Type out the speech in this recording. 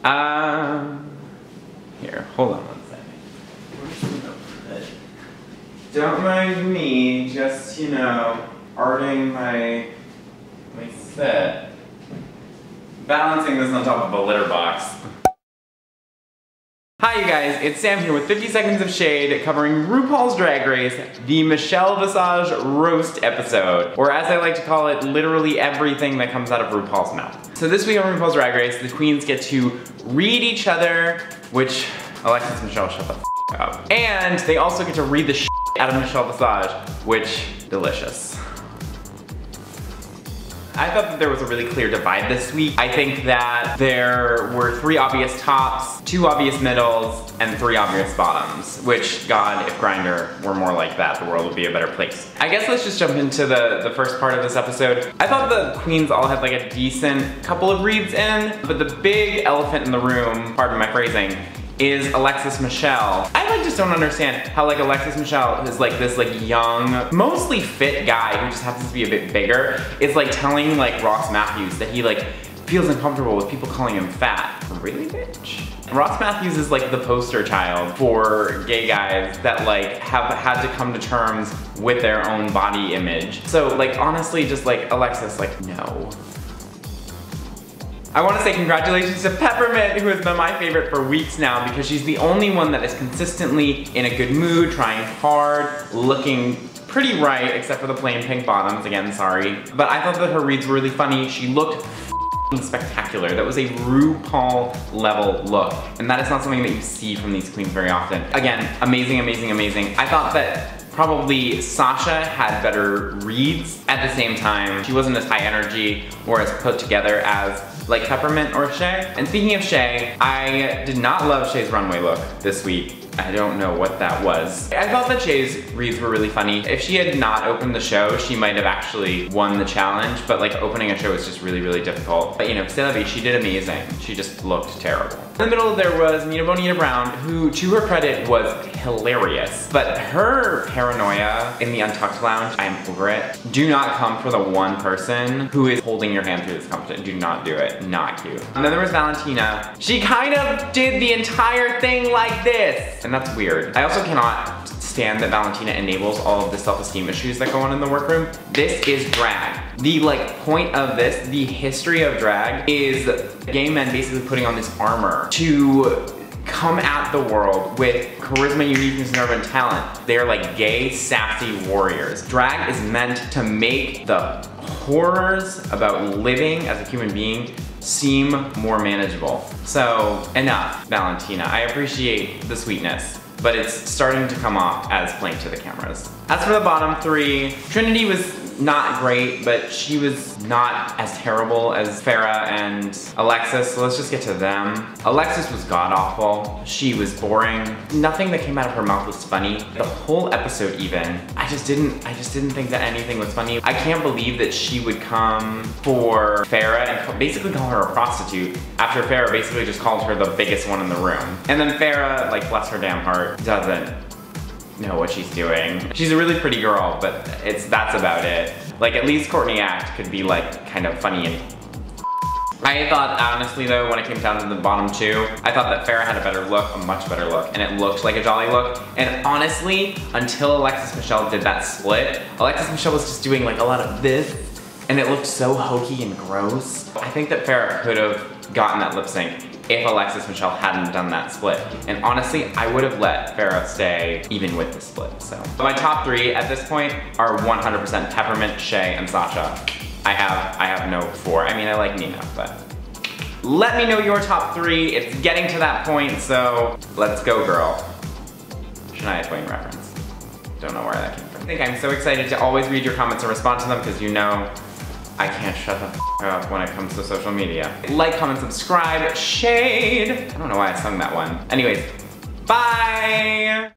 Here, hold on one second. Don't mind me, just, you know, arting my set. Balancing this on top of a litter box. Hi you guys, it's Sam here with 50 Seconds of Shade covering RuPaul's Drag Race, the Michele Visage roast episode, or as I like to call it, literally everything that comes out of RuPaul's mouth. So this week on RuPaul's Drag Race, the queens get to read each other, which Alexis Michele, shut the f up. And they also get to read the shit out of Michele Visage, which, delicious. I thought that there was a really clear divide this week. I think that there were 3 obvious tops, 2 obvious middles, and 3 obvious bottoms. Which, God, if Grindr were more like that, the world would be a better place. I guess let's just jump into the first part of this episode. I thought the queens all had like a decent couple of reads in, but the big elephant in the room, pardon my phrasing, is Alexis Michele. I just don't understand how Alexis Michele is this young, mostly fit guy who just happens to be a bit bigger, is telling Ross Matthews that he feels uncomfortable with people calling him fat. Really, bitch? Ross Matthews is the poster child for gay guys that have had to come to terms with their own body image. So honestly, just Alexis, no. I want to say congratulations to Peppermint, who has been my favorite for weeks now because she's the only one that is consistently in a good mood, trying hard, looking pretty right, except for the plain pink bottoms, again, sorry. But I thought that her reads were really funny. She looked spectacular. That was a RuPaul level look, and that is not something that you see from these queens very often. Again, amazing, amazing, amazing. I thought that probably Sasha had better reads. At the same time, she wasn't as high energy or as put together as Peppermint or Shea. And speaking of Shea, I did not love Shea's runway look this week. I don't know what that was. I thought that Shea's reads were really funny. If she had not opened the show, she might have actually won the challenge, but opening a show is just really, really difficult. But you know, Sylvie, she did amazing. She just looked terrible. In the middle there was Nita Bonita Brown, who to her credit was hilarious. But her paranoia in the Untucked Lounge, I am over it. Do not come for the one person who is holding your hand through this competition. Do not do it, not cute. And then there was Valentina. She kind of did the entire thing like this. And that's weird. I also cannot stand that Valentina enables all of the self-esteem issues that go on in the workroom. This is drag. The point of this, the history of drag, is gay men basically putting on this armor to come at the world with charisma, uniqueness, nerve, and talent. They're gay, sassy warriors. Drag is meant to make the horrors about living as a human being seem more manageable. So enough, Valentina. I appreciate the sweetness, but it's starting to come off as playing to the cameras. As for the bottom 3, Trinity was not great, but she was not as terrible as Farrah and Alexis, so let's just get to them. Alexis was god-awful. She was boring. Nothing that came out of her mouth was funny. The whole episode even, I just didn't think that anything was funny. I can't believe that she would come for Farrah and basically call her a prostitute after Farrah basically just called her the biggest one in the room. And then Farrah, bless her damn heart, doesn't know what she's doing. She's a really pretty girl, but that's about it. At least Courtney Act could be kind of funny and I thought, honestly though, when it came down to the bottom 2, I thought that Farrah had a better look, a much better look, and it looked like a jolly look. And honestly, until Alexis Michele did that split, Alexis Michele was just doing a lot of this, and it looked so hokey and gross. I think that Farrah could have gotten that lip sync if Alexis Michele hadn't done that split. And honestly, I would have let Farrah stay even with the split, so. My top 3 at this point are 100% Peppermint, Shea, and Sasha. I have no 4. I mean, I like Nina, but. Let me know your top 3. It's getting to that point, so let's go, girl. Shania Twain reference. Don't know where that came from. I think I'm so excited to always read your comments and respond to them because you know I can't shut the f up when it comes to social media. Like, comment, subscribe, shade. I don't know why I sung that one. Anyways, bye!